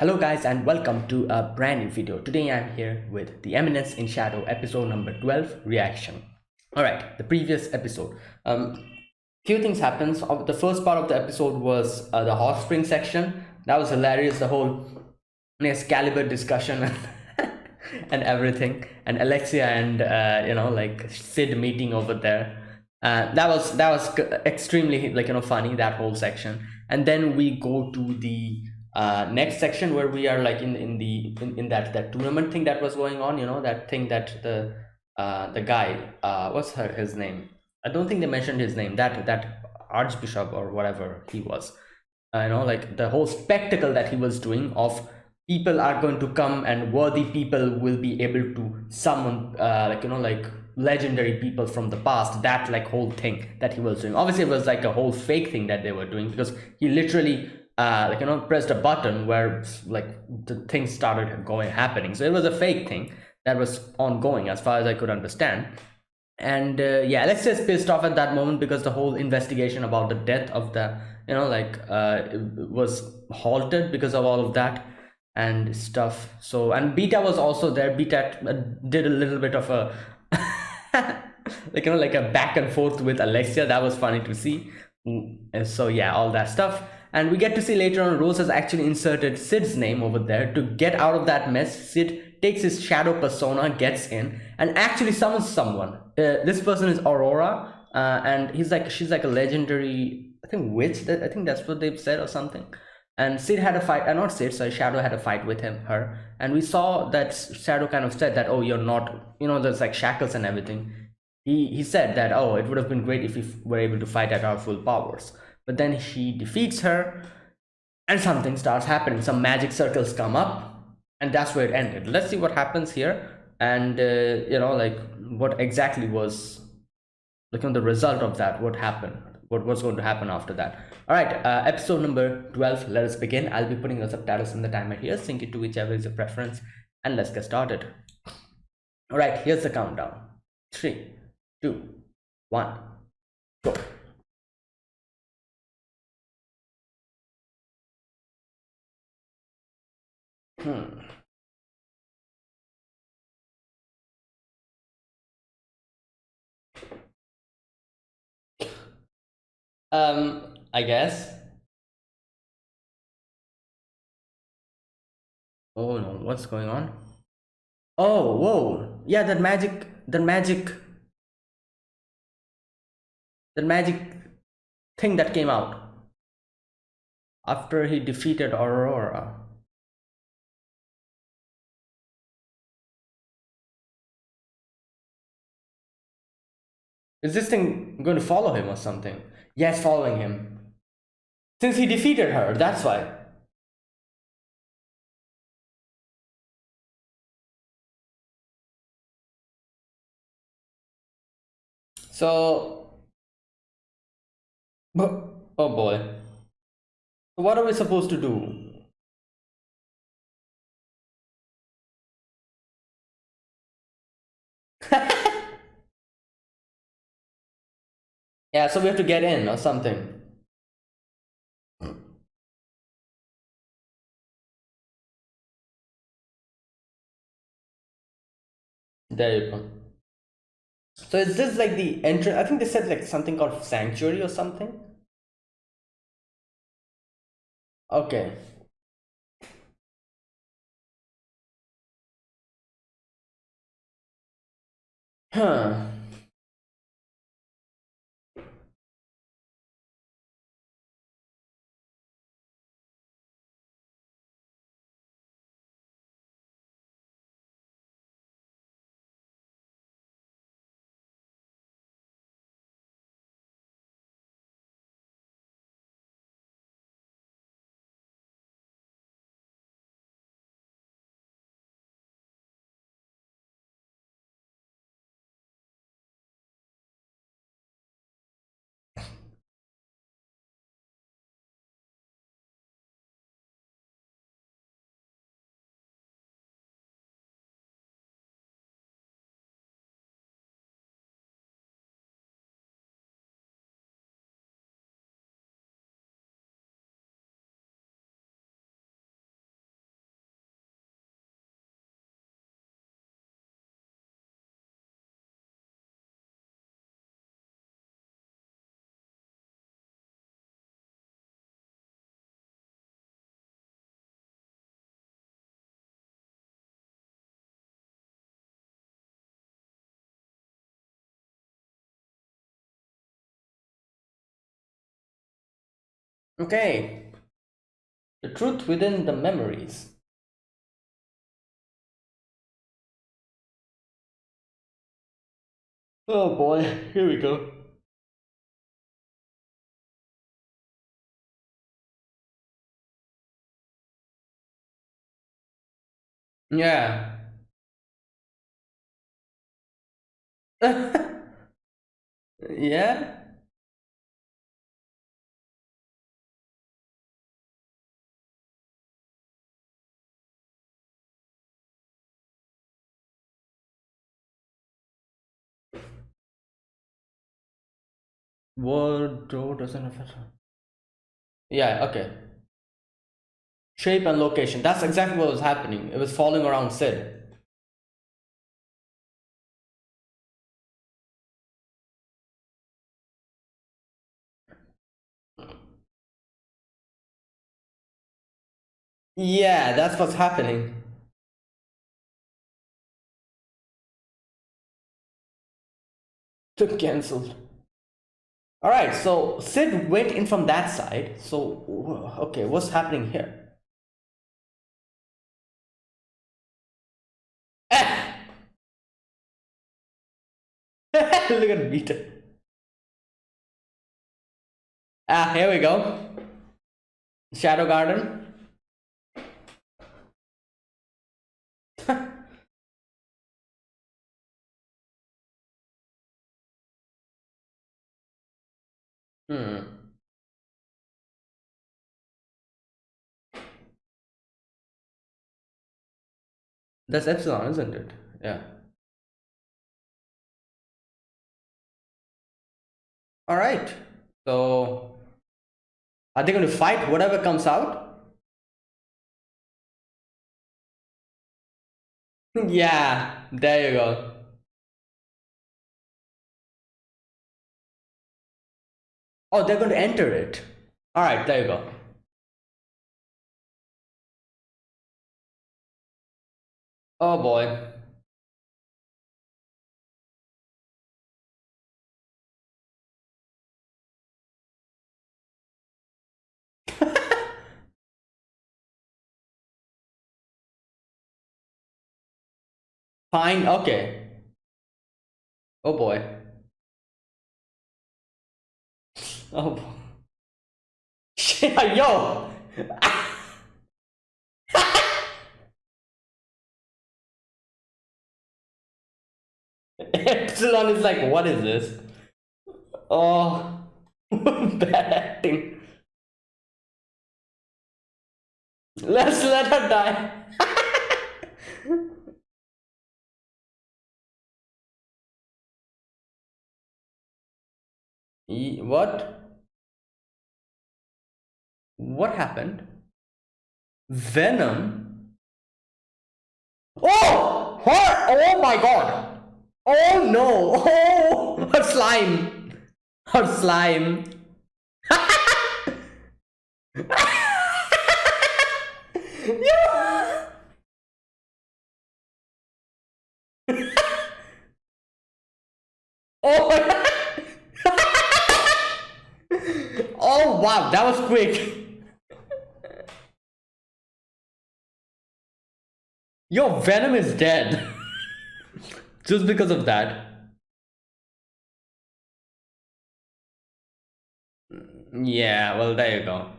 Hello guys and welcome to a brand new video. Today I'm here with the Eminence in Shadow episode number 12 reaction. Alright, the previous episode. Few things happens. The first part of the episode was the hot spring section. That was hilarious. The whole Excalibur discussion and everything. And Alexia and like Sid meeting over there. That was extremely funny, that whole section. And then we go to the next section where we are like in that tournament thing that was going on, that thing that the guy, his name, I don't think they mentioned his name, that archbishop or whatever he was, like the whole spectacle that he was doing of people are going to come and worthy people will be able to summon like legendary people from the past. That like whole thing that he was doing, obviously it was like a whole fake thing that they were doing, because he literally pressed a button where like the thing started happening. So it was a fake thing that was ongoing as far as I could understand. And yeah, Alexia is pissed off at that moment because the whole investigation about the death of the was halted because of all of that and stuff. So, and Beta was also there. Beta did a little bit of a like a back and forth with Alexia. That was funny to see. And so yeah, all that stuff. And we get to see later on Rose has actually inserted Sid's name over there to get out of that mess. Sid takes his shadow persona, gets in, and actually summons someone. This person is Aurora, and she's like a legendary, I think, witch. I think that's what they've said or something. And Sid had a fight, not Sid, sorry, Shadow had a fight with her, and we saw that Shadow kind of said that, oh, you're not, there's like shackles and everything. He said that, oh, it would have been great if we were able to fight at our full powers. But then he defeats her, and something starts happening. Some magic circles come up, and that's where it ended. Let's see what happens here, and like what exactly was like on the result of that. What happened? What was going to happen after that? All right, episode number 12. Let us begin. I'll be putting the subtitles in the timer here. Sync it to whichever is your preference, and let's get started. All right, here's the countdown. 3, 2, 1, go. Hmm. I guess. Oh no, what's going on? Oh, whoa. Yeah, that magic thing that came out after he defeated Aurora. Is this thing going to follow him or something? Yes, following him. Since he defeated her, that's why. So, oh boy. What are we supposed to do? Yeah, so we have to get in or something. There you go. So is this like the entrance? I think they said like something called sanctuary or something. Okay. Huh. Okay. The truth within the memories. Oh boy, here we go. Yeah. Yeah. Word door doesn't affect. Yeah, okay. Shape and location. That's exactly what was happening. It was falling around Sid. Yeah, that's what's happening. Took cancelled. Alright, so Sid went in from that side. So, okay, what's happening here? Look at Vita. Ah, here we go. Shadow Garden. Hmm. That's Epsilon, isn't it? Yeah. Alright. So, are they going to fight whatever comes out? Yeah, there you go. Oh, they're going to enter it. Alright, there you go. Oh boy. Fine, okay. Oh boy. Oh, yo! Epsilon is like, what is this? Oh, bad acting. Let's let her die. What? What happened? Venom? Oh! Her! Oh my god! Oh no! Oh! Her slime! Her slime! Yeah. Oh my god! Oh wow, that was quick! Yo, Venom is dead. Just because of that. Yeah, well, there you go.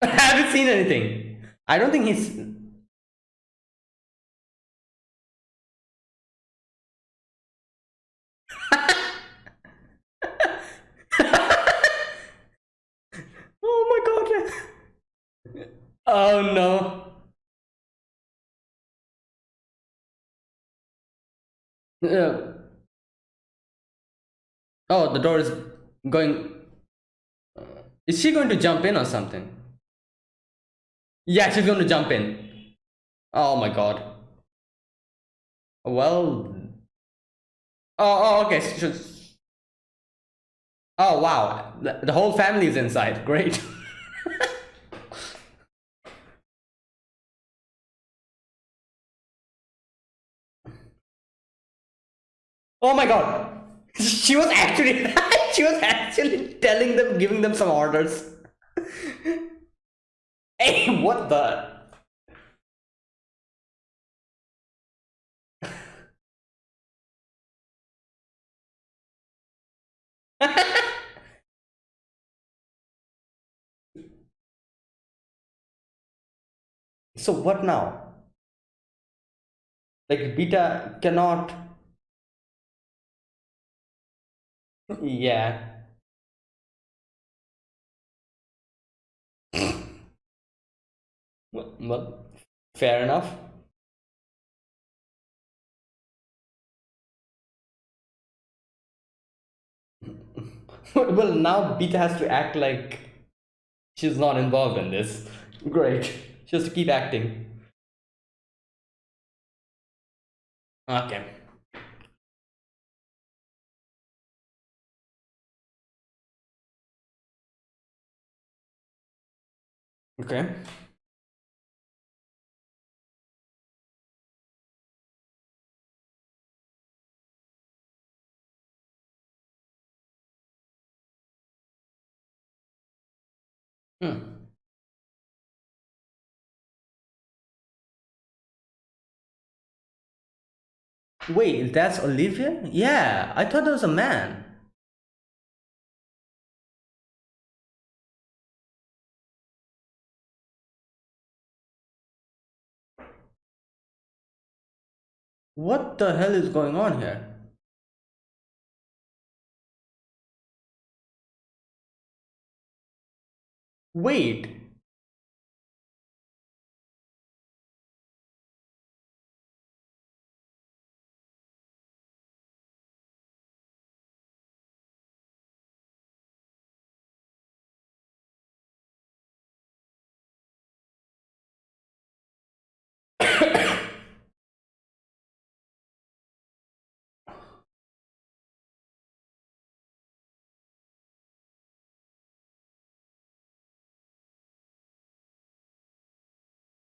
I haven't seen anything. I don't think he's. Oh my god. Oh no. Uh, oh, the door is going. Is she going to jump in or something? Yeah, she's going to jump in. Oh my god. Well. Okay. Oh wow. The whole family is inside. Great. Oh my god. She was actually she was actually telling them, giving them some orders. Hey, what the? So what now? Like Beta cannot. Yeah. Well, fair enough. Well, now Beta has to act like she's not involved in this. Great. She has to keep acting. Okay. Okay. Hmm. Wait, that's Olivia? Yeah, I thought that was a man. What the hell is going on here? Wait.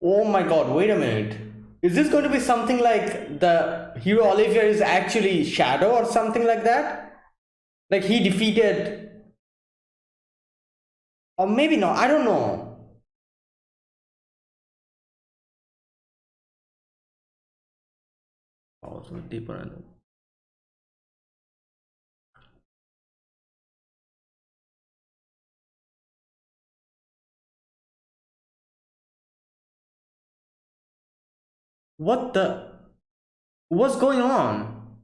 Oh my god, wait a minute. Is this going to be something like the hero Olivia is actually Shadow or something like that? Like he defeated, or maybe not, I don't know. Oh, so deeper into. What the? What's going on?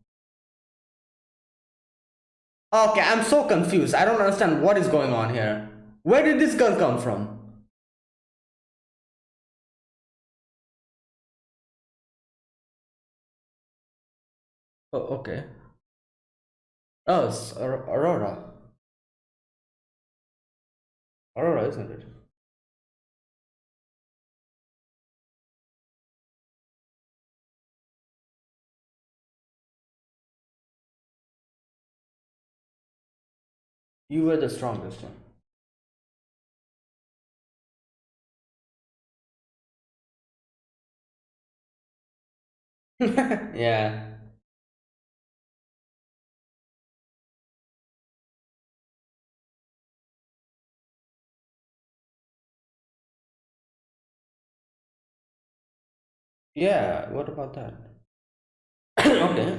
Okay, I'm so confused. I don't understand what is going on here. Where did this girl come from? Oh, okay. Oh, it's Aurora. Aurora, isn't it? You were the strongest one. Yeah. Yeah, what about that? Okay.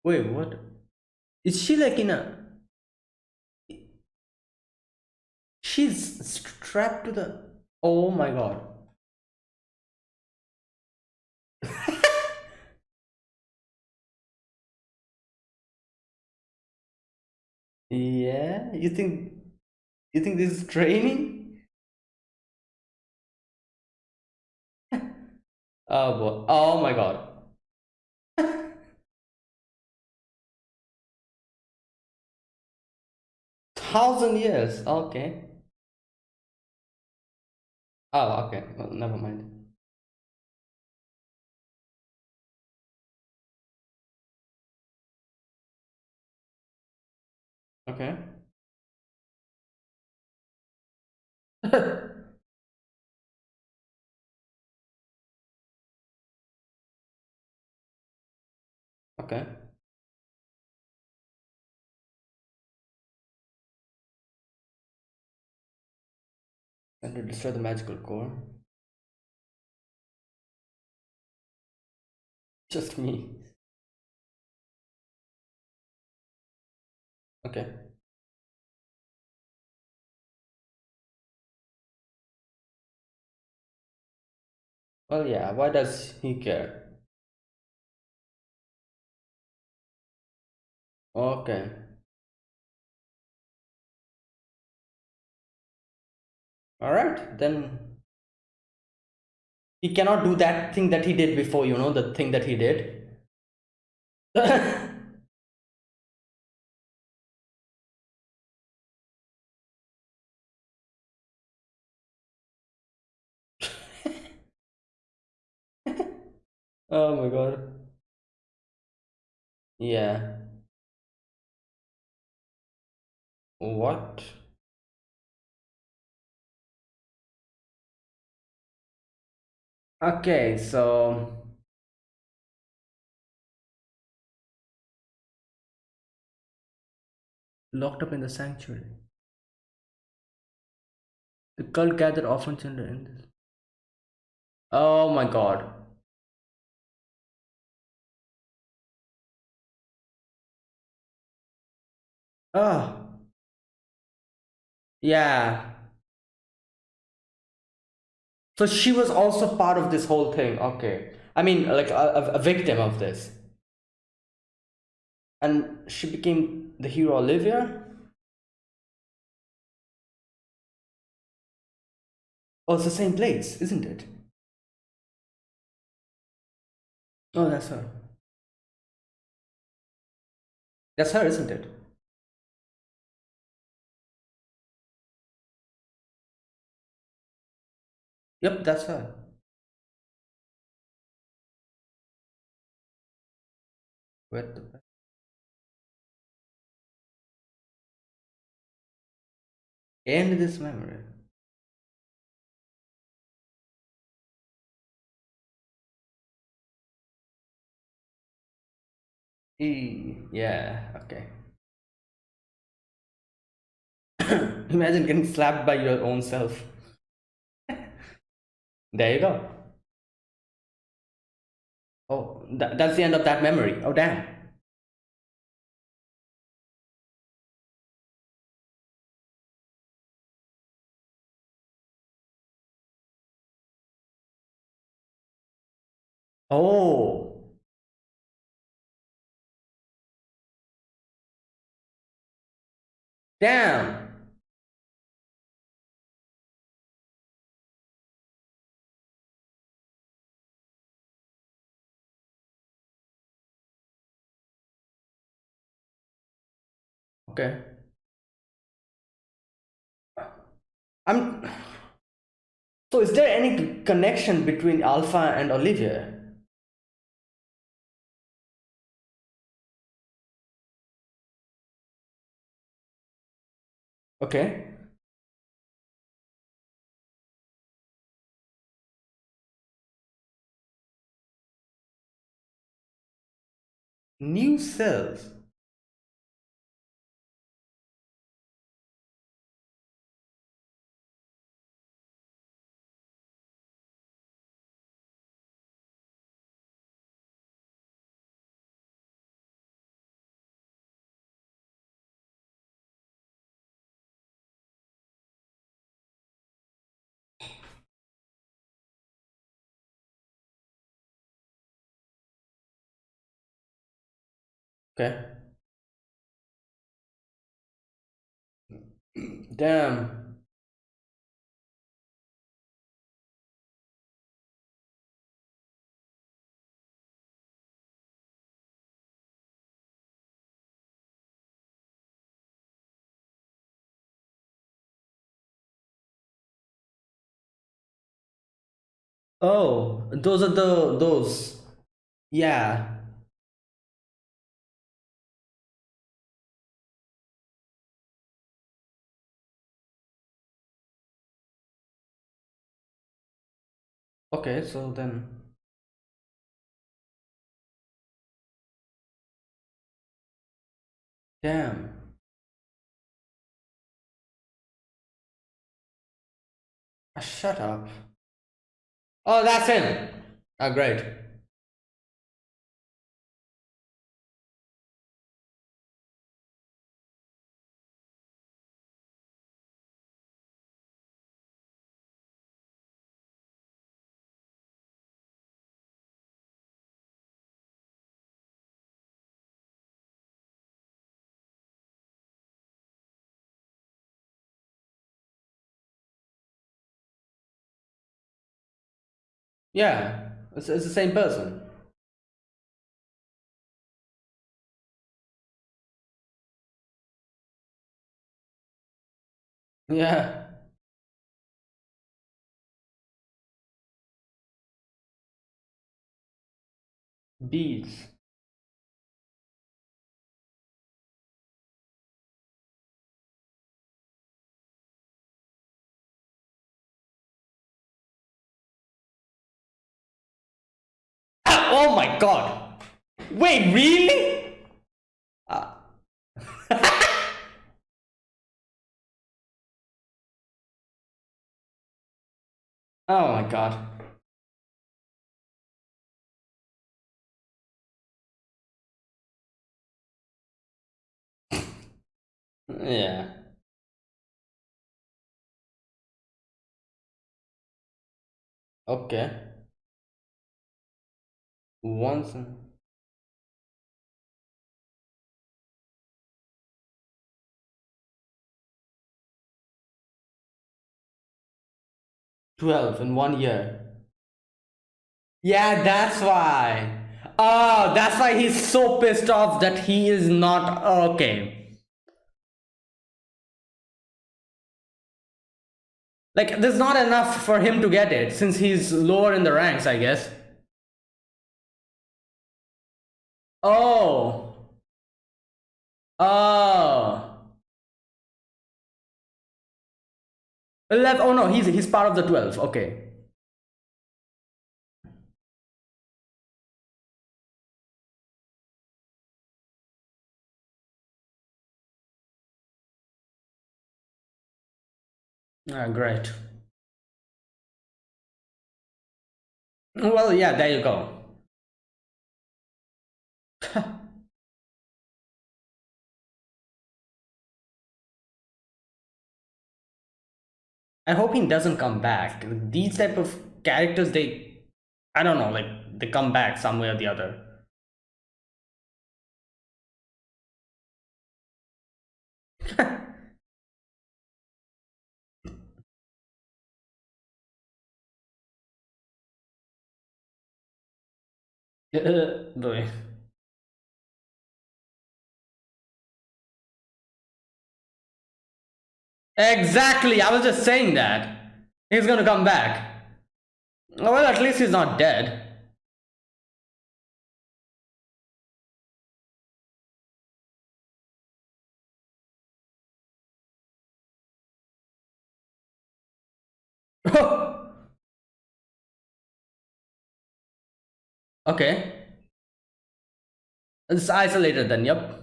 Wait, what? Is she like in a. She's strapped to the. Oh my god. Yeah, you think. You think this is training? Oh boy. Oh my god. 1,000 years. Okay. Oh, okay. Well, never mind. Okay. Okay. And to destroy the magical core. Just me. Okay. Well, yeah, why does he care? Okay. Alright, then he cannot do that thing that he did before, the thing that he did. Oh my god. Yeah. What? Okay, so locked up in the sanctuary. The cult gathered often children in this. Oh my god. Oh, yeah. So she was also part of this whole thing. Okay. I mean, like a victim of this. And she became the hero Olivia? Oh, it's the same place, isn't it? Oh, that's her. That's her, isn't it? Yep, that's her. What the end this memory. Yeah, okay. Imagine getting slapped by your own self. There you go. Oh, that's the end of that memory. Oh, damn. Oh, damn. Okay. I'm. So, is there any connection between Alpha and Olivia? Okay. New cells. Okay. Damn. Oh, those are those. Yeah. Okay, so then. Damn. Shut up. Oh, that's him. Oh, great. Yeah, it's the same person. Yeah. Bees. Ah, oh my god. Wait, really? Uh, oh my god. Yeah. Okay. Once. 12 in 1 year. Yeah, that's why. Oh, that's why he's so pissed off that he is not okay. Like, there's not enough for him to get it since he's lower in the ranks, I guess. Oh. Oh. 11. Oh no, he's part of the 12. Okay. Ah, great. Well, yeah, there you go. I hope he doesn't come back. These type of characters, I don't know, like they come back some way or the other. Boy. Exactly, I was just saying that. He's gonna come back. Well, at least he's not dead. Okay. It's isolated then, yep.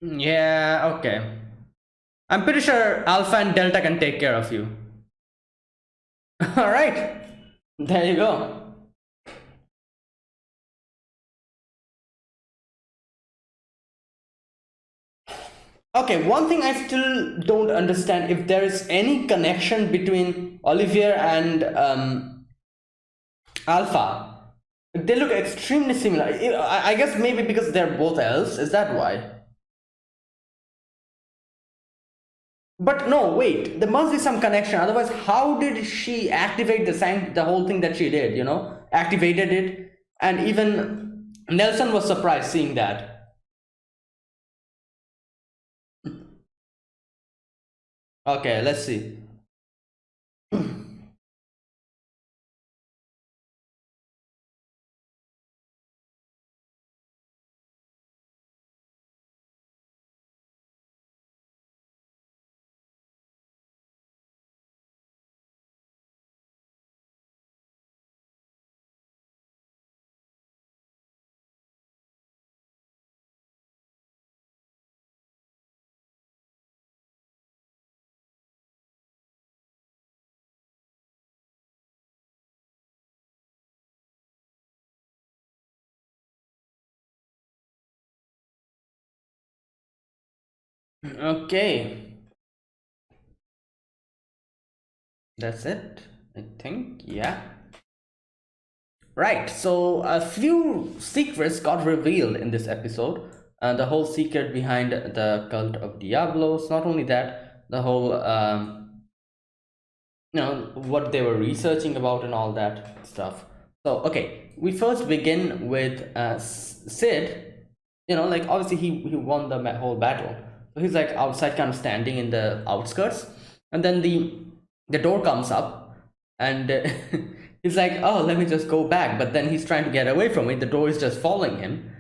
Yeah, okay. I'm pretty sure Alpha and Delta can take care of you. Alright. There you go. Okay, one thing I still don't understand if there is any connection between Olivier and Alpha. They look extremely similar. I guess maybe because they're both elves. Is that why? But no, wait. There must be some connection. Otherwise, how did she activate the whole thing that she did? Activated it, and even Nelson was surprised seeing that. Okay, let's see. Okay, that's it, I think. Yeah. Right, so a few secrets got revealed in this episode. The whole secret behind the cult of Diablos. Not only that, the whole what they were researching about and all that stuff. So okay, we first begin with Sid. Like obviously he won the whole battle, so he's like outside, kind of standing in the outskirts, and then the door comes up, and he's like, oh, let me just go back, but then he's trying to get away from it. The door is just following him,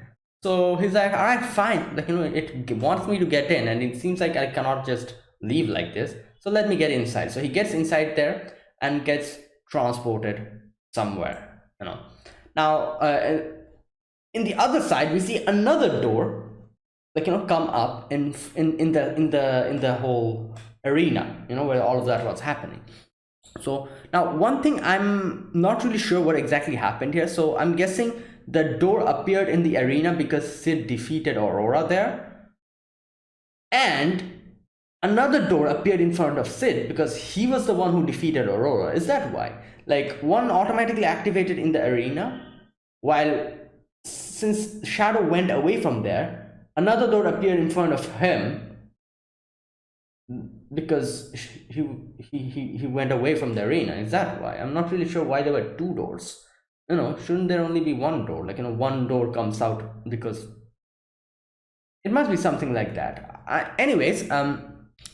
so he's like, all right, fine. Like, it wants me to get in, and it seems like I cannot just leave like this. So let me get inside. So he gets inside there and gets transported somewhere. Now, in the other side, we see another door, like come up in the whole arena. Where all of that was happening. So now one thing, I'm not really sure what exactly happened here. So I'm guessing the door appeared in the arena because Sid defeated Aurora there. And another door appeared in front of Sid because he was the one who defeated Aurora. Is that why? Like one automatically activated in the arena, while since Shadow went away from there, another door appeared in front of him because he went away from the arena. Is that why? I'm not really sure why there were two doors. Shouldn't there only be one door? Like, one door comes out because it must be something like that. Anyways,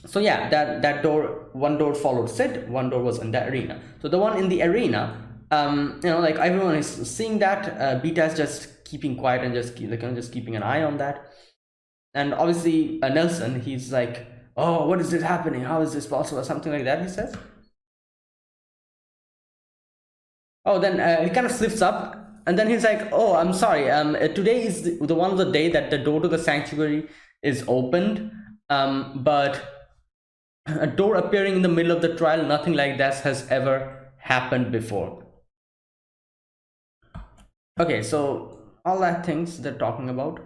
so yeah, that door, one door followed Sid, one door was in the arena. So the one in the arena, like everyone is seeing that. Beta is just keeping quiet and just just keeping an eye on that. And obviously, Nelson, he's like, oh, what is this happening? How is this possible? Something like that, he says. Oh, then he kind of slips up, and then he's like, oh, I'm sorry. Today is the one of the day that the door to the sanctuary is opened. But a door appearing in the middle of the trial, nothing like that has ever happened before. Okay, so all that things they're talking about.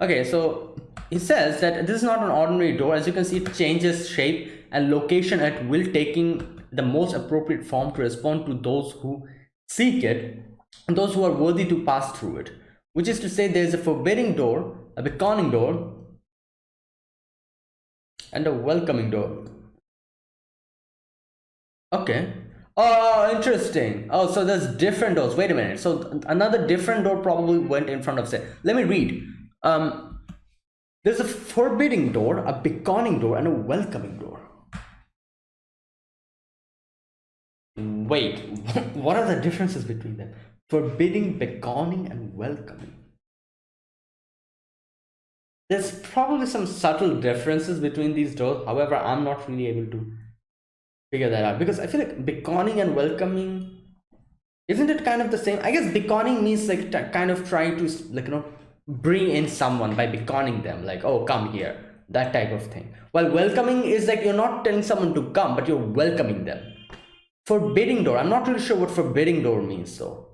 Okay, so he says that this is not an ordinary door. As you can see, it changes shape and location at will, taking the most appropriate form to respond to those who seek it and those who are worthy to pass through it. Which is to say, there is a forbidding door, a beckoning door, and a welcoming door. Okay. Oh, interesting. Oh, so there's different doors. Wait a minute. So another different door probably went in front of say. Let me read. There's a forbidding door, a beckoning door, and a welcoming door. Wait, what are the differences between them? Forbidding, beckoning, and welcoming. There's probably some subtle differences between these doors. However, I'm not really able to figure that out because I feel like beckoning and welcoming, isn't it kind of the same? I guess beckoning means like kind of trying to bring in someone by beckoning them, like, oh, come here, that type of thing. While welcoming is like you're not telling someone to come, but you're welcoming them. Forbidding door, I'm not really sure what forbidding door means though.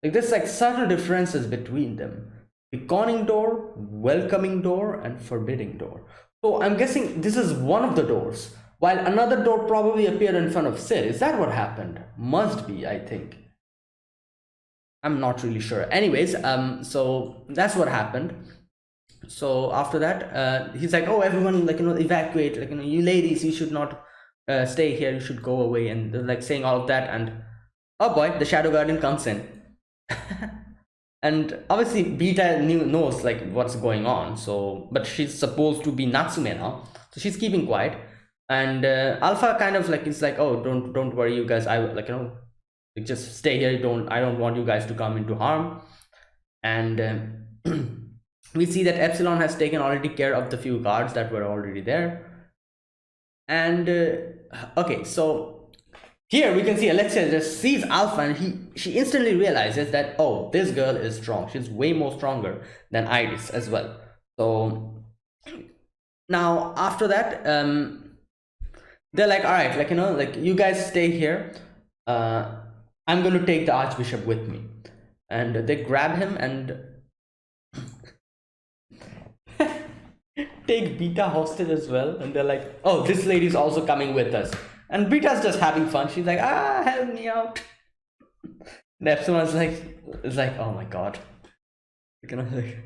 Like there's like subtle differences between them. Beckoning door, welcoming door, and forbidding door. So I'm guessing this is one of the doors, while another door probably appeared in front of Sid. Is that what happened? Must be, I think. I'm not really sure. Anyways, so that's what happened. So after that, he's like, oh, everyone, evacuate. You ladies, you should not stay here. You should go away. And they're like saying all of that. And oh boy, the Shadow Guardian comes in. And obviously Beta knows like what's going on, so but she's supposed to be Natsume now, so she's keeping quiet. And Alpha kind of like is like, oh, don't worry, you guys, I just stay here. I don't want you guys to come into harm. And we see that Epsilon has taken already care of the few guards that were already there. And okay, so here we can see Alexia just sees Alpha, and she instantly realizes that, oh, this girl is strong. She's way more stronger than Iris as well. So now after that, they're like, all right, you guys stay here. I'm going to take the Archbishop with me. and they grab him and take Beta hostage as well. And they're like, oh, this lady's also coming with us. And Beta's just having fun. She's like, ah, help me out. And Epsilon's like, it's like, oh my god. You know, like,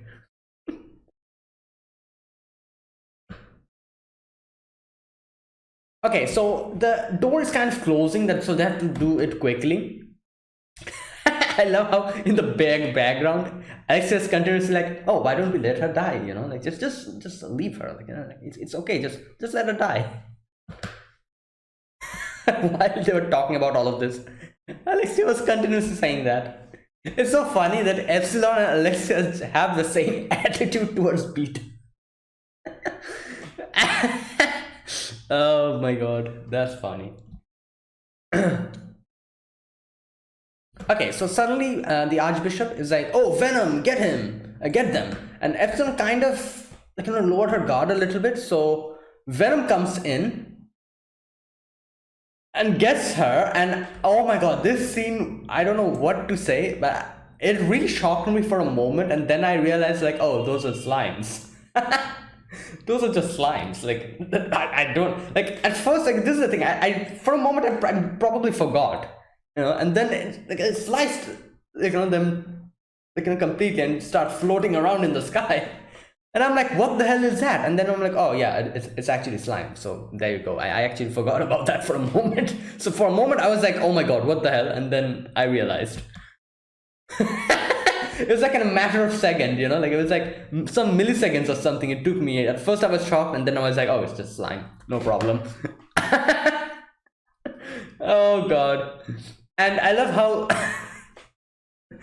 okay, so the door is kind of closing, that so they have to do it quickly. I love how in the background, Alexia's continuously like, "Oh, why don't we let her die? You know, like just leave her. Like, you know, like, it's okay. Just let her die." While they were talking about all of this, Alexia was continuously saying that. It's so funny that Epsilon and Alexia have the same attitude towards Beta. Oh my god, that's funny. Okay, so suddenly the Archbishop is like, "Oh, Venom, get him, get them," and Epsilon kind of like, you know, lowered her guard a little bit. So Venom comes in and gets her, and oh my god, this scene, I don't know what to say, but it really shocked me for a moment, and then I realized like, oh, those are slimes. Those are just slimes. Like I don't like at first, like this is the thing, I for a moment I probably forgot, you know, and then it sliced, you know, them, like, you know, completely, and start floating around in the sky. And I'm like, what the hell is that? And then I'm like, oh yeah, it's actually slime. So there you go. I actually forgot about that for a moment. So for a moment I was like, oh my god, what the hell? And then I realized. It was like in a matter of second, you know, like it was like some milliseconds or something. It took me. At first I was shocked, and then I was like, oh, it's just slime, no problem. Oh god. And I love how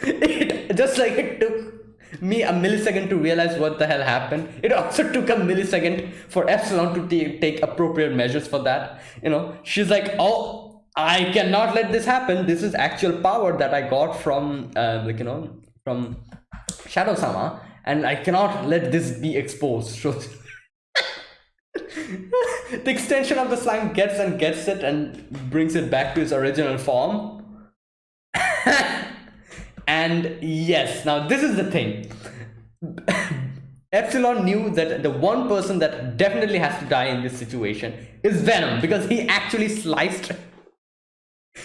it just like it took me a millisecond to realize what the hell happened. It also took a millisecond for Epsilon to take appropriate measures for that. You know, she's like, oh, I cannot let this happen. This is actual power that I got from like, you know, from Shadow-sama, and I cannot let this be exposed. So the extension of the slime gets it and brings it back to its original form. And yes, now this is the thing. Epsilon knew that the one person that definitely has to die in this situation is Venom, because he actually sliced.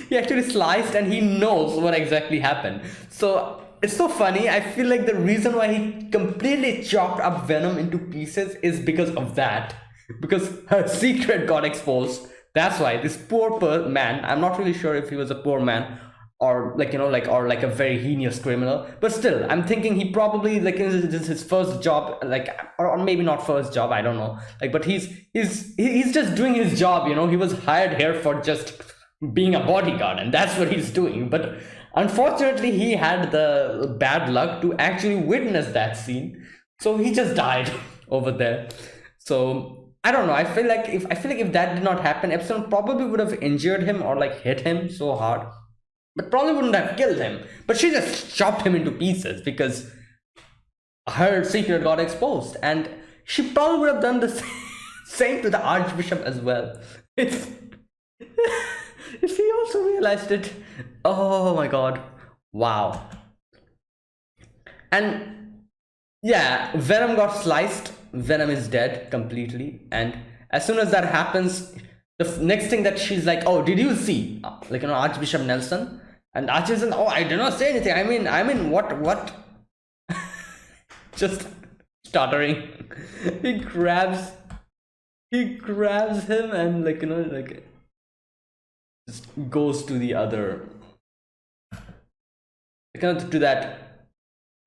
He actually sliced, and he knows what exactly happened. So it's so funny. I feel like the reason why he completely chopped up Venom into pieces is because of that. Because her secret got exposed. That's why this poor man, I'm not really sure if he was a poor man or like, you know, like, or like a very heinous criminal, but still I'm thinking he probably, like, this is his first job, like, or maybe not first job, I don't know, like, but he's just doing his job, you know. He was hired here for just being a bodyguard, and that's what he's doing. But unfortunately he had the bad luck to actually witness that scene, so he just died over there. So I don't know, I feel like if that did not happen, Epsilon probably would have injured him or like hit him so hard, but probably wouldn't have killed him. But she just chopped him into pieces because her secret got exposed, and she probably would have done the same to the Archbishop as well if if he also realized it. Oh my god, wow. And yeah, Venom got sliced. Venom is dead completely, and as soon as that happens, the next thing that she's like, oh, did you see, like, you know, Archbishop Nelson? And Archbishop, oh, I did not say anything, I mean what? Just stuttering. he grabs him and, like, you know, like, just goes to the other, kind of to that,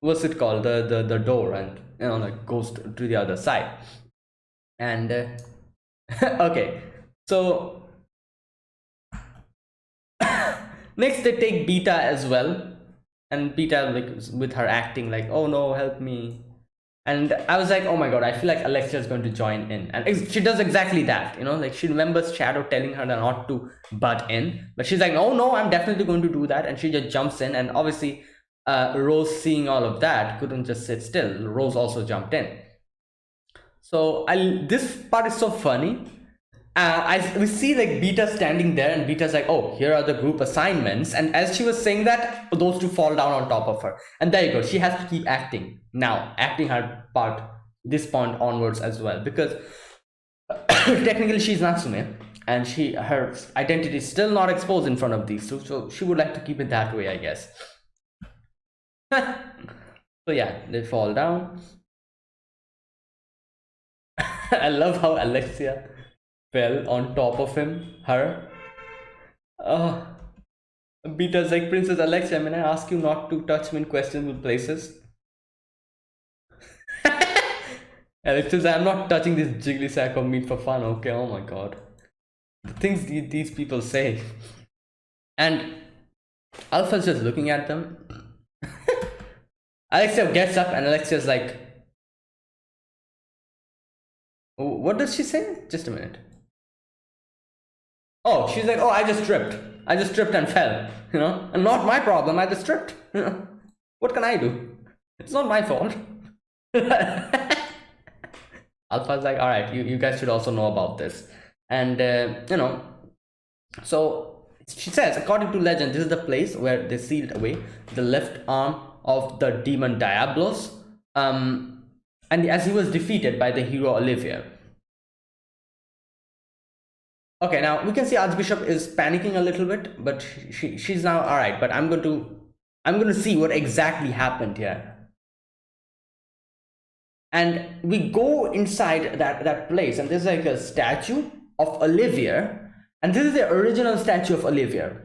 what's it called, the door, and, you know, like, goes to the other side. And okay, so next they take Beta as well, and Beta, like, with her acting like, oh no, help me. And I was like, oh my god, I feel like Alexia is going to join in, and she does exactly that, you know, like, she remembers Shadow telling her not to butt in, but she's like, oh no, I'm definitely going to do that, and she just jumps in. And obviously Rose, seeing all of that, couldn't just sit still. Rose also jumped in. So this part is so funny. we see like Beta standing there, and Beta's like, oh, here are the group assignments. And as she was saying that, those two fall down on top of her. And there you go. She has to keep acting now, acting her part this point onwards as well, because technically she's Natsume, and her identity is still not exposed in front of these two, so she would like to keep it that way, I guess. So yeah, they fall down. I love how Alexia fell on top of her. Beta's like, Princess Alexia, may I ask you not to touch me in questionable places? Alexia's, I'm not touching this jiggly sack of meat for fun, okay? Oh my god. The things these people say. And Alpha's just looking at them. Alexia gets up, and Alexia's like, what does she say? Just a minute. Oh, she's like, oh, I just tripped and fell, and not my problem. I just tripped. What can I do? It's not my fault. Alpha's like, all right, you guys should also know about this. And so she says, according to legend, this is the place where they sealed away the left arm of the demon Diablos, and as he was defeated by the hero Olivia. Okay, now we can see Archbishop is panicking a little bit, but she's now, all right, but I'm going to see what exactly happened here. And we go inside that place, and there's like a statue of Olivia, and this is the original statue of Olivia.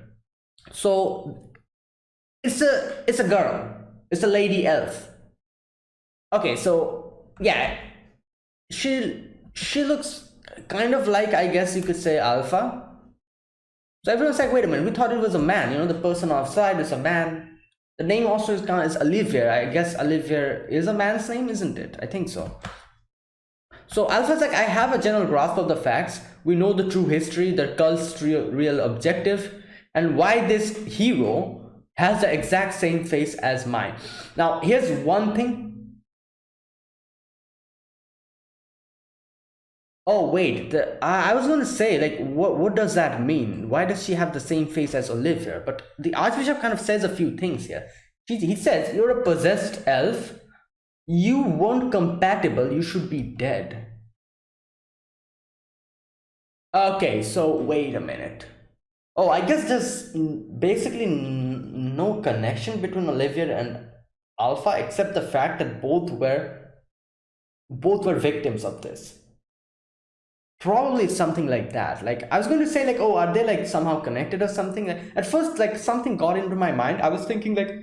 So it's a girl. It's a lady elf. Okay, so yeah, she looks kind of like, I guess you could say, Alpha. So everyone's like, wait a minute, we thought it was a man. The person outside is a man. The name also is Olivia. I guess Olivia is a man's name, isn't it? I think so. So Alpha's like, I have a general grasp of the facts. We know the true history, the cult's real objective, and why this hero has the exact same face as mine. Now, here's one thing. Oh wait, I was going to say, like, what does that mean? Why does she have the same face as Olivia? But the Archbishop kind of says a few things here. He says, you're a possessed elf. You weren't compatible. You should be dead. Okay, so wait a minute. Oh, I guess there's basically no connection between Olivia and Alpha, except the fact that both were victims of this. Probably something like that. Like, I was going to say, like, oh, are they like somehow connected or something? Like, at first, like, something got into my mind. I was thinking, like,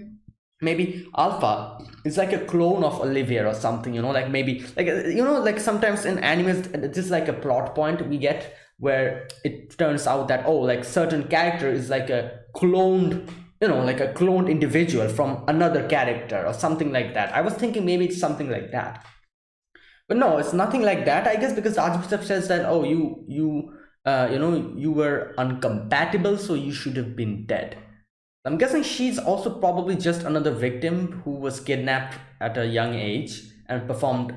maybe Alpha is like a clone of Olivia or something, like maybe, like, like sometimes in animes, this is like a plot point we get where it turns out that, oh, like certain character is like a cloned, like a cloned individual from another character or something like that. I was thinking maybe it's something like that. But no, it's nothing like that, I guess, because the Archbishop says that, oh, you were uncompatible, so you should have been dead. I'm guessing she's also probably just another victim who was kidnapped at a young age and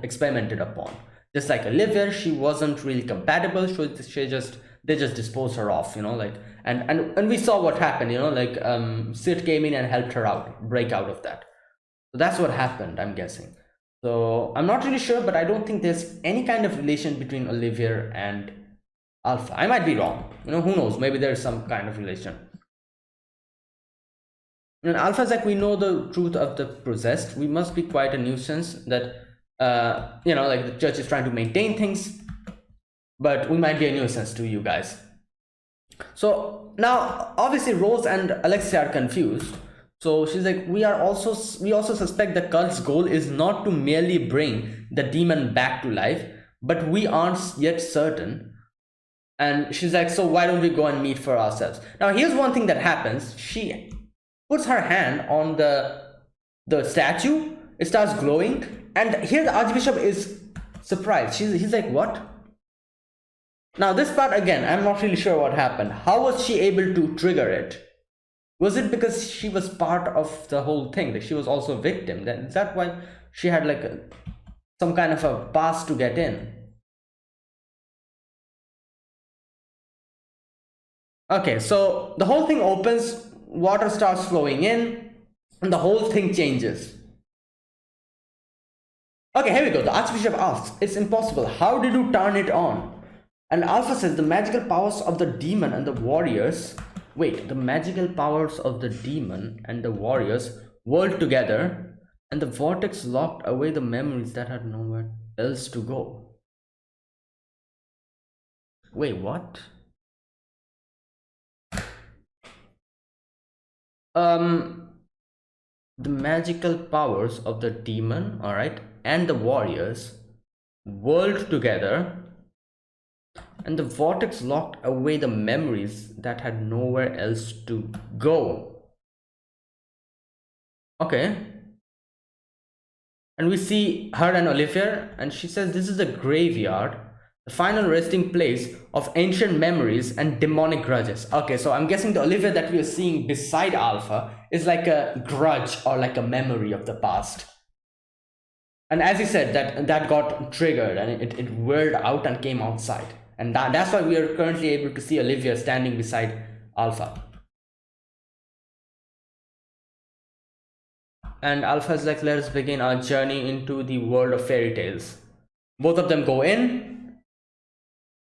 experimented upon. Just like Olivia, she wasn't really compatible, so they just disposed her off, like, and we saw what happened, like Sid came in and helped her break out of that. So that's what happened, I'm guessing. So I'm not really sure, but I don't think there's any kind of relation between Olivia and Alpha. I might be wrong. Who knows? Maybe there's some kind of relation. And Alpha's like, we know the truth of the possessed. We must be quite a nuisance that, like the church is trying to maintain things, but we might be a nuisance to you guys. So now, obviously, Rose and Alexia are confused. So she's like, we also suspect the cult's goal is not to merely bring the demon back to life, but we aren't yet certain. And she's like, so why don't we go and meet for ourselves? Now, here's one thing that happens. She puts her hand on the statue. It starts glowing. And here the Archbishop is surprised. He's like, what? Now, this part, again, I'm not really sure what happened. How was she able to trigger it? Was it because she was part of the whole thing? Like, she was also a victim? Is that why she had like some kind of a pass to get in? Okay, so the whole thing opens, water starts flowing in, and the whole thing changes. Okay, here we go. The Archbishop asks, it's impossible. How did you turn it on? And Alpha says, the magical powers of the demon and the warriors. Wait, the magical powers of the demon and the warriors whirled together, and the vortex locked away the memories that had nowhere else to go. Wait, what? The magical powers of the demon, all right, and the warriors whirled together, and the vortex locked away the memories that had nowhere else to go. Okay. And we see her and Olivia, and she says this is a graveyard, the final resting place of ancient memories and demonic grudges. Okay, so I'm guessing the Olivia that we are seeing beside Alpha is like a grudge or like a memory of the past. And as he said, that got triggered and it whirled out and came outside. And that's why we are currently able to see Olivia standing beside Alpha. And Alpha is like, let us begin our journey into the world of fairy tales. Both of them go in.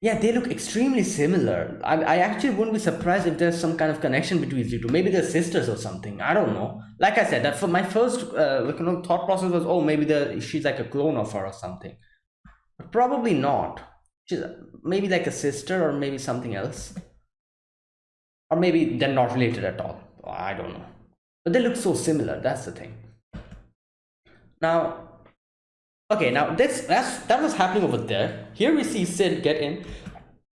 Yeah, they look extremely similar. I actually wouldn't be surprised if there's some kind of connection between the two. Maybe they're sisters or something. I don't know. Like I said, that for my first thought process was, oh, maybe she's like a clone of her or something. But probably not. She's maybe like a sister or maybe something else. Or maybe they're not related at all. I don't know. But they look so similar. That's the thing. Now, okay, now that was happening over there. Here we see Sid get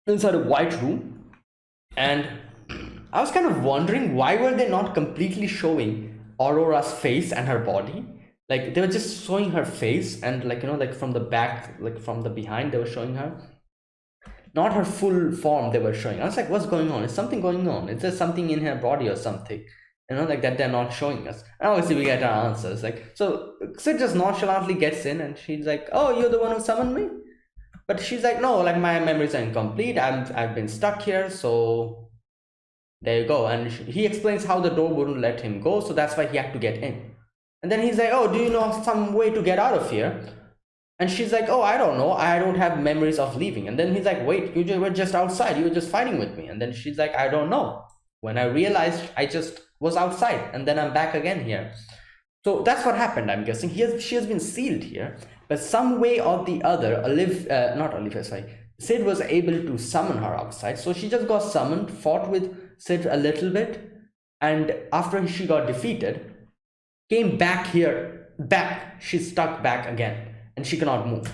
inside a white room, and I was kind of wondering why were they not completely showing Aurora's face and her body? Like they were just showing her face and like from the back, like from the behind, they were showing her. Not her full form they were showing. I was like, what's going on? Is something going on? Is there something in her body or something? Like that they're not showing us. And obviously we get our answers. Like, so Sid just nonchalantly gets in and she's like, oh, you're the one who summoned me? But she's like, no, like my memories are incomplete. I've been stuck here, so there you go. And he explains how the door wouldn't let him go, so that's why he had to get in. And then he's like, oh, do you know some way to get out of here? And she's like, oh, I don't know. I don't have memories of leaving. And then he's like, wait, you were just outside. You were just fighting with me. And then she's like, I don't know. When I realized I just was outside and then I'm back again here. So that's what happened, I'm guessing. She has been sealed here. But some way or the other, Sid was able to summon her outside. So she just got summoned, fought with Sid a little bit. And after she got defeated, came back here, she's stuck back again. And she cannot move.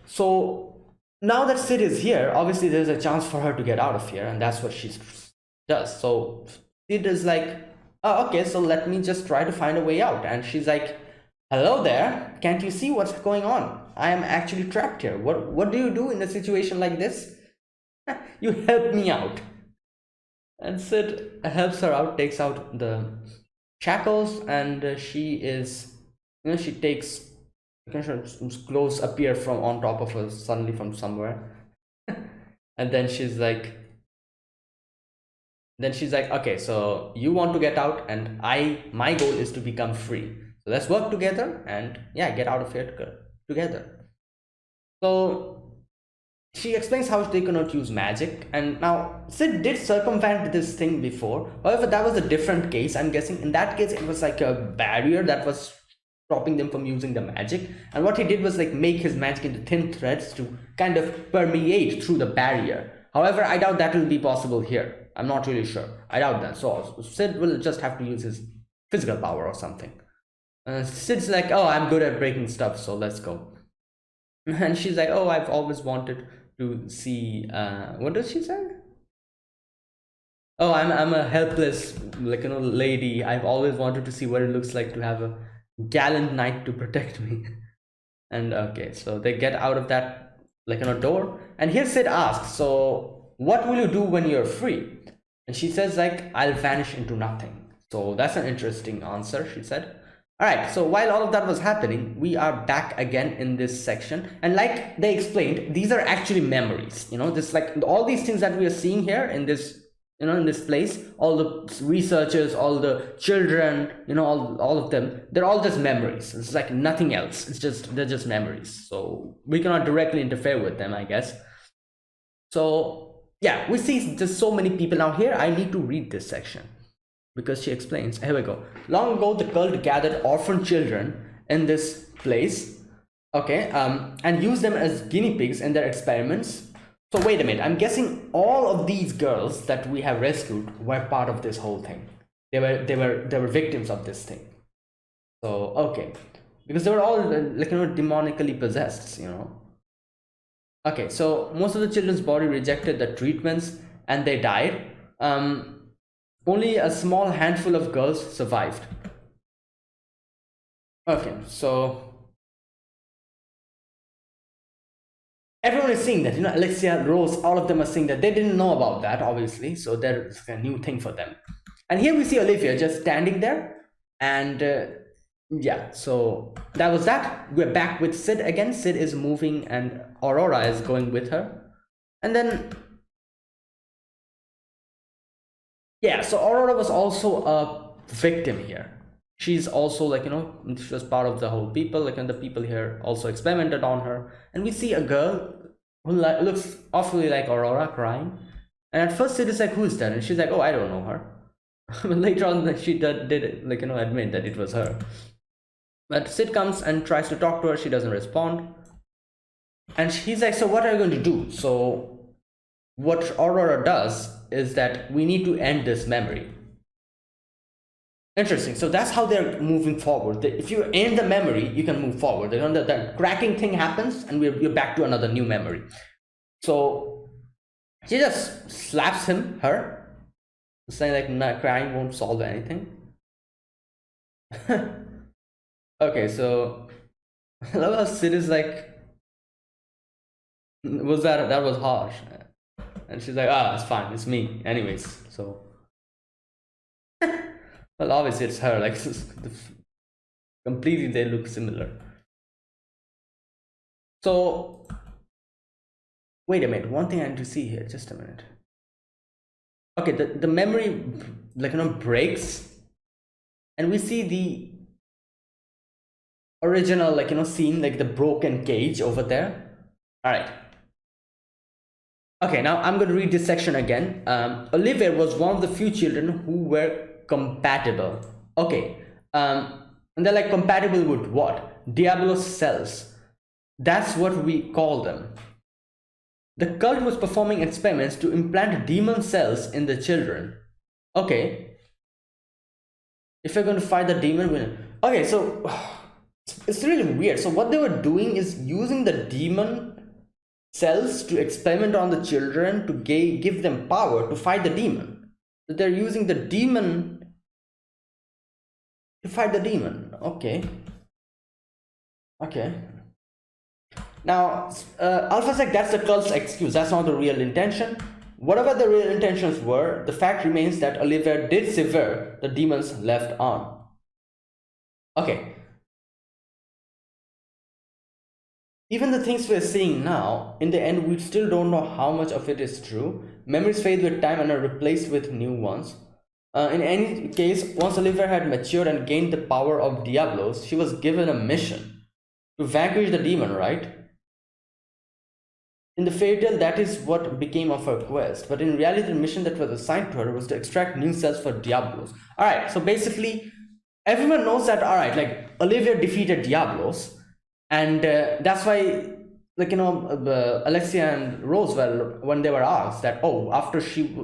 So now that Sid is here, obviously there's a chance for her to get out of here, and that's what she does. So Sid is like, oh, okay, so let me just try to find a way out. And she's like, hello there, can't you see what's going on? I am actually trapped here. What do you do in a situation like this? You help me out. And Sid helps her out, takes out the shackles, and she takes clothes appear from on top of her suddenly from somewhere. And then she's like, okay, so you want to get out and my goal is to become free, so let's work together and get out of here together. So she explains how they cannot use magic, and now Sid did circumvent this thing before. However, that was a different case. I'm guessing in that case it was like a barrier that was stopping them from using the magic, and what he did was like make his magic into thin threads to kind of permeate through the barrier. However, I doubt that will be possible here. I'm not really sure. I doubt that. So Sid will just have to use his physical power or something. Sid's like, oh, I'm good at breaking stuff, so let's go. And she's like, oh, I've always wanted to see what does she say? Oh, I'm a helpless lady. I've always wanted to see what it looks like to have a gallant knight to protect me. And okay, so they get out of that door, and here Sid asks, so what will you do when you're free? And she says like, I'll vanish into nothing. So that's an interesting answer, she said. All right, so while all of that was happening, we are back again in this section, and like they explained, these are actually memories. This, like, all these things that we are seeing here in this, in this place, all the researchers, all the children, all of them, they're all just memories. It's like nothing else. They're just memories. So we cannot directly interfere with them, I guess. So yeah, we see just so many people. Now here I need to read this section because she explains. Here we go. Long ago, the cult gathered orphan children in this place, okay, and used them as guinea pigs in their experiments. So wait a minute, I'm guessing all of these girls that we have rescued were part of this whole thing. They were victims of this thing. So okay, because they were all like, demonically possessed, Okay, so most of the children's body rejected the treatments and they died. Only a small handful of girls survived. Okay, so everyone is seeing that, Alexia, Rose, all of them are seeing that. They didn't know about that, obviously, so there's a new thing for them. And here we see Olivia just standing there, and yeah, so that was that. We're back with Sid again. Sid is moving and Aurora is going with her. And then, yeah, so Aurora was also a victim here. She's also, like, she was part of the whole people, like, and the people here also experimented on her. And we see a girl who looks awfully like Aurora crying. And at first Sid is like, who is that? And she's like, oh, I don't know her. But later on she did like, admit that it was her. But Sid comes and tries to talk to her. She doesn't respond. And he's like, so what are you going to do? So what Aurora does is that we need to end this memory. Interesting. So that's how they're moving forward. If you end the memory, you can move forward. The cracking thing happens and we're back to another new memory. So she just slaps her, saying like, nah, crying won't solve anything. Okay, so I love how Sid is like, that was harsh, and she's like, it's fine, it's me anyways. So well, obviously it's her, like, completely they look similar. So wait a minute, one thing I need to see here, just a minute. Okay, the memory, like, breaks, and we see the original, like, scene, like the broken cage over there. All right. Okay, now I'm going to read this section again. Olivia was one of the few children who were compatible. Okay, and they're like, compatible with what? Diablos cells. That's what we call them. The cult was performing experiments to implant demon cells in the children. Okay. If you're going to fight the demon, okay, so it's really weird. So what they were doing is using the demon cells to experiment on the children to give them power to fight the demon. So they're using the demon to fight the demon. Okay. Now, Alpha's like, that's the cult's excuse. That's not the real intention. Whatever the real intentions were, the fact remains that Olivia did sever the demon's left arm. Okay. Even the things we're seeing now, in the end, we still don't know how much of it is true. Memories fade with time and are replaced with new ones. In any case, once Olivia had matured and gained the power of Diablos, she was given a mission to vanquish the demon, right? In the fairy tale, that is what became of her quest. But in reality, the mission that was assigned to her was to extract new cells for Diablos. Alright, so basically, everyone knows that, alright, like, Olivia defeated Diablos. And that's why, like, Alexia and Rose, when they were asked that,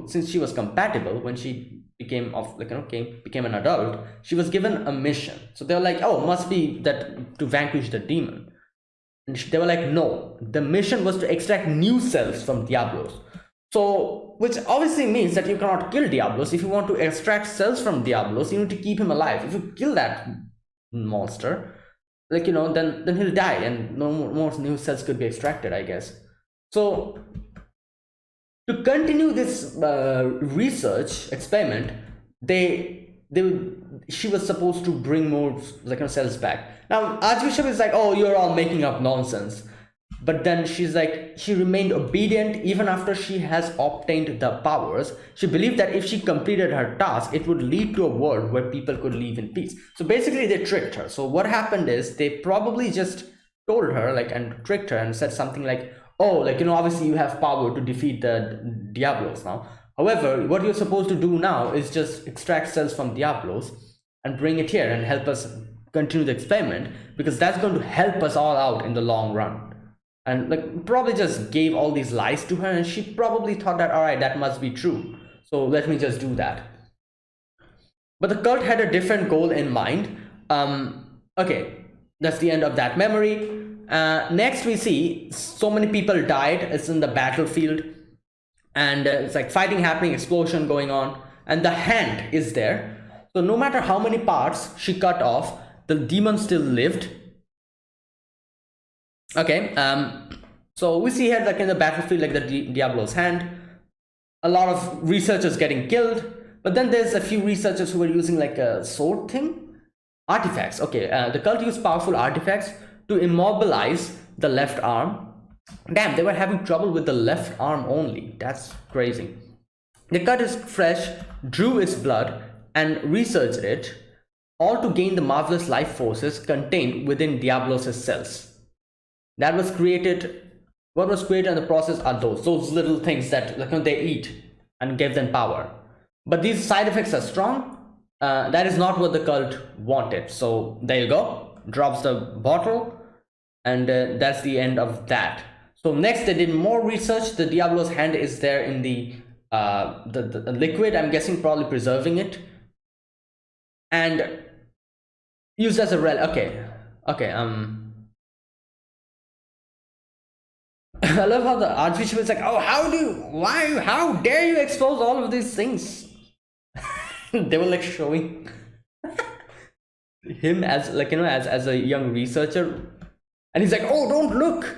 since she was compatible, when she became an adult, she was given a mission. So they were like, must be that to vanquish the demon. And they were like, no, the mission was to extract new cells from Diablos. So, which obviously means that you cannot kill Diablos. If you want to extract cells from Diablos, you need to keep him alive. If you kill that monster, like, then he'll die and no more new cells could be extracted, I guess. So to continue this research experiment, they she was supposed to bring more like cells back. Now Archbishop is like, oh, you're all making up nonsense. But then she's like, she remained obedient even after she has obtained the powers. She believed that if she completed her task, it would lead to a world where people could live in peace. So basically they tricked her. So what happened is they probably just told her like, and tricked her and said something like, oh, like, obviously you have power to defeat the Diablos now. However, what you're supposed to do now is just extract cells from Diablos and bring it here and help us continue the experiment, because that's going to help us all out in the long run. And like probably just gave all these lies to her, and she probably thought that, all right, that must be true, so let me just do that. But the cult had a different goal in mind. Okay, that's the end of that memory. Next we see so many people died. It's in the battlefield, and it's like fighting happening, explosion going on, and the hand is there. So no matter how many parts she cut off, the demon still lived. Okay, so we see here like in the battlefield like the Diablo's hand, a lot of researchers getting killed, but then there's a few researchers who were using like a sword thing, artifacts. Okay, the cult used powerful artifacts to immobilize the left arm. Damn, they were having trouble with the left arm only. That's crazy. They cut his flesh, drew its blood, and researched it, all to gain the marvelous life forces contained within Diablos' cells. That was created. What was created in the process are those little things that they eat and give them power. But these side effects are strong. That is not what the cult wanted. So there you go. Drops the bottle, and that's the end of that. So next they did more research. The Diablo's hand is there in the liquid. I'm guessing probably preserving it, and used as a relic. Okay. I love how the Archbishop is like, oh, how dare you expose all of these things? They were like showing him as like as a young researcher, and he's like, oh, don't look.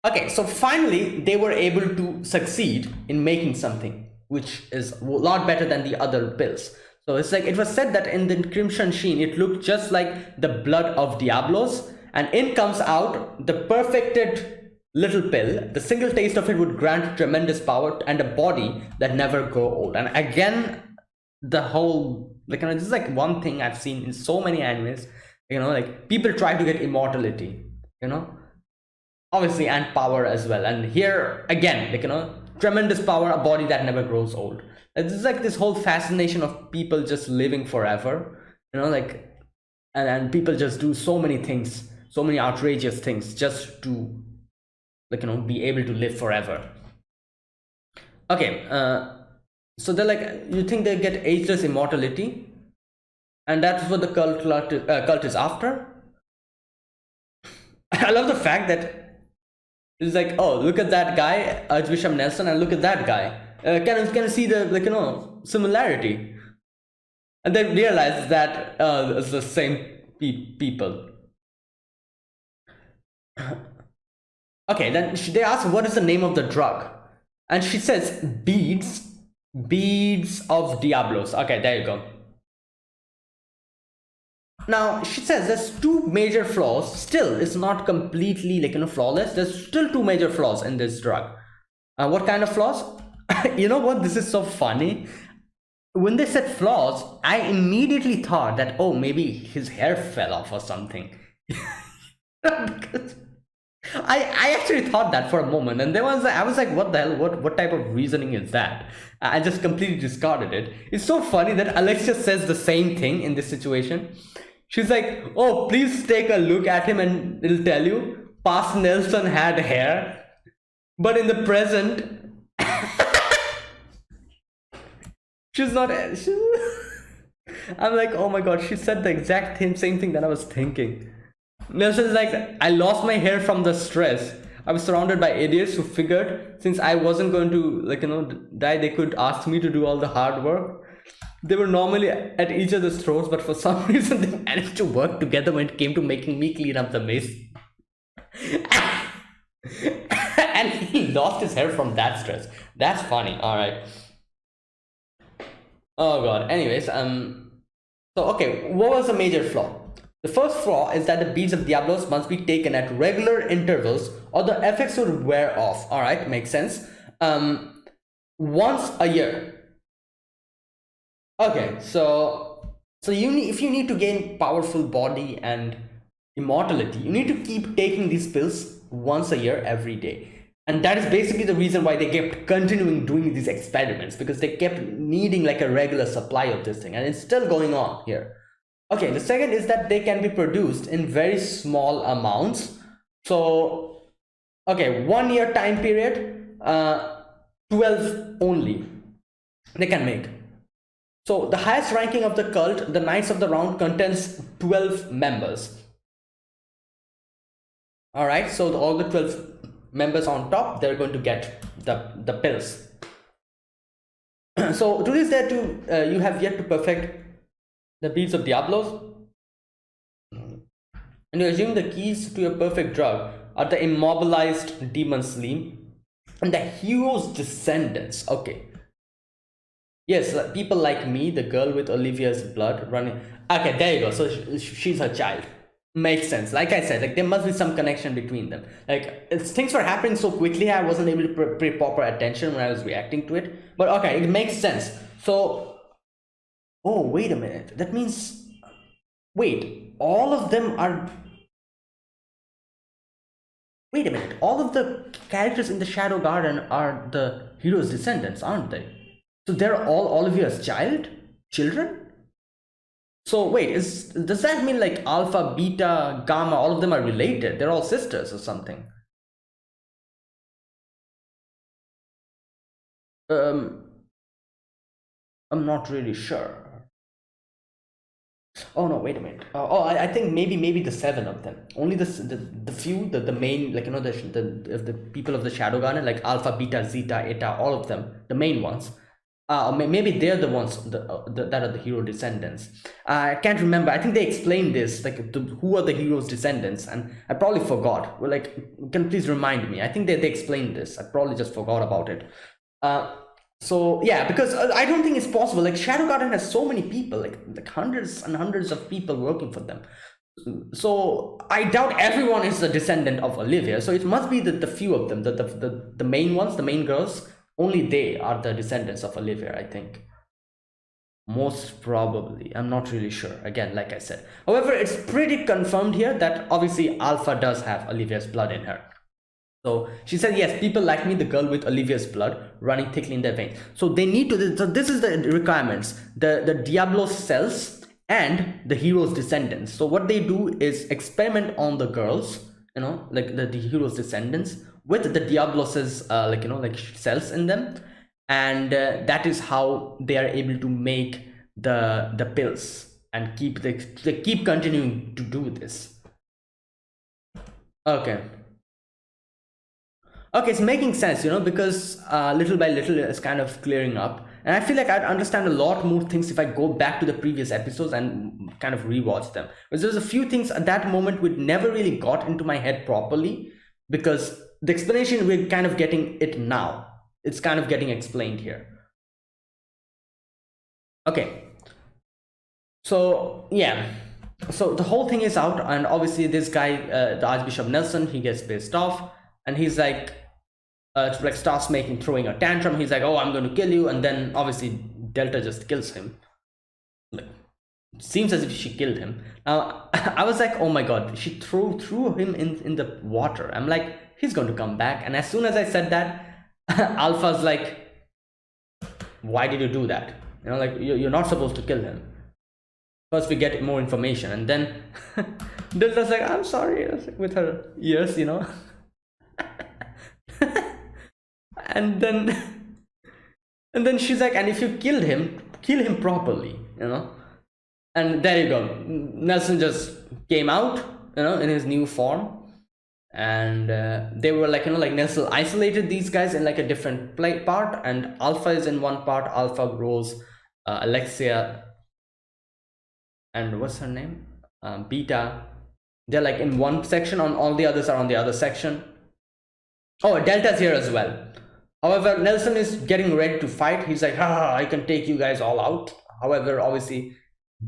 Okay, so finally they were able to succeed in making something which is a lot better than the other pills. So it's like, it was said that in the Crimson Sheen it looked just like the blood of Diablos, and in comes out the perfected little pill. The single taste of it would grant tremendous power and a body that never grow old. And again, the whole this is like one thing I've seen in so many animes, like people try to get immortality, obviously, and power as well. And here again, tremendous power, a body that never grows old. It's like this whole fascination of people just living forever, and people just do so many things, so many outrageous things just to be able to live forever. Okay, so they're like, you think they get ageless immortality, and that's what the cult is after. I love the fact that it's like, oh, look at that guy, Archbishop Nelson, and look at that guy. Can you see the similarity? And then realize that it's the same people. Okay, then they ask, what is the name of the drug? And she says, beads of Diablos. Okay, there you go. Now she says there's two major flaws. Still, it's not completely flawless. There's still two major flaws in this drug. What kind of flaws? You know what? This is so funny. When they said flaws, I immediately thought that, oh, maybe his hair fell off or something. Because I actually thought that for a moment, and I was like, what the hell? What type of reasoning is that? I just completely discarded it. It's so funny that Alexia says the same thing in this situation. She's like, oh, please take a look at him and it'll tell you. Past Nelson had hair, but in the present, she's not. I'm like, oh my god, she said the exact same thing that I was thinking. Nelson's like, I lost my hair from the stress. I was surrounded by idiots who figured since I wasn't going to die, they could ask me to do all the hard work. They were normally at each other's throats, but for some reason they managed to work together when it came to making me clean up the mess. And he lost his hair from that stress. That's funny. All right. Oh god. Anyways, so okay, what was the major flaw? The first flaw is that the beads of Diablos must be taken at regular intervals or the effects would wear off. Alright, makes sense. Once a year. Okay, so if you need to gain powerful body and immortality, you need to keep taking these pills once a year every day. And that is basically the reason why they kept continuing doing these experiments, because they kept needing like a regular supply of this thing, and it's still going on here. Okay, the second is that they can be produced in very small amounts. So okay, 1 year time period, 12 only they can make. So the highest ranking of the cult, the Knights of the Round, contains 12 members. All right, so all the 12 members on top, they're going to get the pills. So to this day too, you have yet to perfect the beads of Diablos, and you assume the keys to your perfect drug are the immobilized demon Slim and the hero's descendants. Okay. Yes, people like me, the girl with Olivia's blood running. Okay, there you go. So she's her child. Makes sense. Like I said, like there must be some connection between them. Like things were happening so quickly, I wasn't able to pay proper attention when I was reacting to it. But okay, it makes sense. So, oh wait a minute. That means, wait, all of them are. Wait a minute. All of the characters in the Shadow Garden are the hero's descendants, aren't they? So they're all Olivia's children? So wait, does that mean like Alpha, Beta, Gamma, all of them are related? They're all sisters or something? Um, I'm not really sure. Oh no, wait a minute. I think maybe the seven of them. Only the few, the main, like the people of the Shadow Garden, like Alpha, Beta, Zeta, Eta, all of them, the main ones. Maybe they're the ones that are the hero descendants. I can't remember. I think they explained this, like who are the hero's descendants, and I probably forgot. Well, like, can you please remind me? I think they explained this. I probably just forgot about it. So yeah, because I don't think it's possible. Like Shadow Garden has so many people, like hundreds and hundreds of people working for them. So I doubt everyone is a descendant of Olivia. So it must be the few of them, the main ones, the main girls. Only they are the descendants of Olivia, I think. Most probably. I'm not really sure. Again, like I said. However, it's pretty confirmed here that obviously Alpha does have Olivia's blood in her. So she said, yes, people like me, the girl with Olivia's blood running thickly in their veins. So they need to, so this is the requirements. The Diablos cells and the hero's descendants. So what they do is experiment on the girls, like the hero's descendants with the Diablos's, like cells in them. And that is how they are able to make the pills and they keep continuing to do this. Okay. Okay, it's making sense, because little by little it's kind of clearing up. And I feel like I'd understand a lot more things if I go back to the previous episodes and kind of rewatch them. Because there's a few things at that moment which never really got into my head properly, because the explanation, we're kind of getting it now. It's kind of getting explained here. Okay. So, yeah. So the whole thing is out, and obviously this guy, the Archbishop Nelson, he gets pissed off, and he's like, starts throwing a tantrum. He's like, oh, I'm going to kill you. And then obviously Delta just kills him. Like, it seems as if she killed him. Now I was like, oh my god, she threw him in the water. I'm like, he's going to come back. And as soon as I said that, Alpha's like, why did you do that? Like you're not supposed to kill him. First we get more information, and then Delta's like, I'm sorry, with her ears, and then she's like, and if you killed him, kill him properly, and there you go. Nelson just came out, in his new form, and they were like, like Nelson isolated these guys in like a different part, and Alpha is in one part, Alpha, Rose, Alexia, and what's her name, Beta, they're like in one section, on all the others are on the other section. Oh, Delta's here as well. However, Nelson is getting ready to fight. He's like, I can take you guys all out. However, obviously,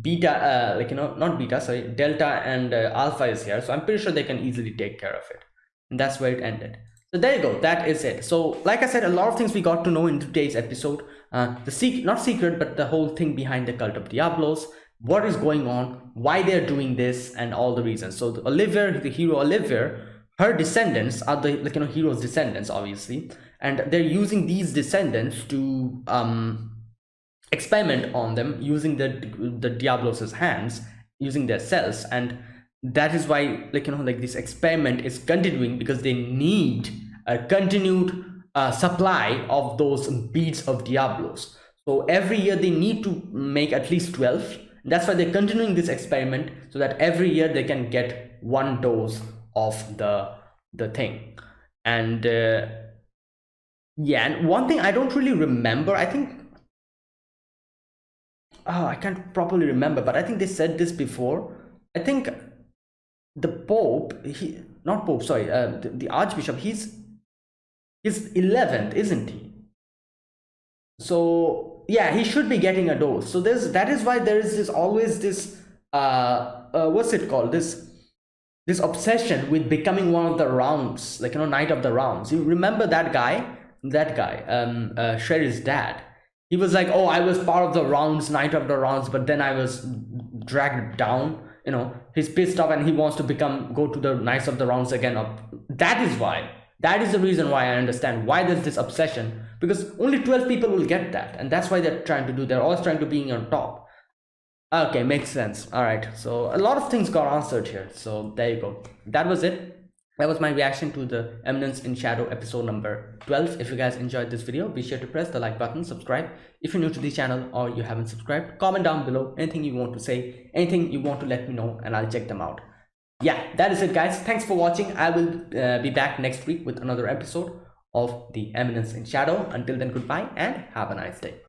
Beta, not Beta, sorry, Delta and Alpha is here. So I'm pretty sure they can easily take care of it. And that's where it ended. So there you go. That is it. So like I said, a lot of things we got to know in today's episode. Not secret, but the whole thing behind the cult of Diablos. What is going on? Why they're doing this, and all the reasons. So the hero Oliver, her descendants are the hero's descendants, obviously, and they're using these descendants to experiment on them using the Diablos's hands, using their cells, and that is why this experiment is continuing, because they need a continued supply of those beads of Diablos. So every year they need to make at least 12. That's why they're continuing this experiment, so that every year they can get one dose of the thing. And yeah, and one thing I don't really remember, I think I can't properly remember, but I think they said this before. I think the Pope, the Archbishop, he's 11th, isn't he? So yeah, he should be getting a dose. So that is why there is always this what's it called, this obsession with becoming one of the rounds, Knight of the Rounds. You remember that guy, Sherry's dad? He was like, oh, I was part of the rounds, Knight of the Rounds, but then I was dragged down. He's pissed off and he wants to go to the Knights of the Rounds again. That is the reason why I understand why there's this obsession, because only 12 people will get that, and that's why they're always trying to be on top. Okay, makes sense. All right, so a lot of things got answered here. So there you go. That was it. That was my reaction to the Eminence in Shadow episode number 12. If you guys enjoyed this video, be sure to press the like button, subscribe if you're new to the channel or you haven't subscribed. Comment down below anything you want to say, anything you want to let me know, and I'll check them out. Yeah, that is it, guys. Thanks for watching. I will be back next week with another episode of the Eminence in Shadow. Until then, goodbye and have a nice day.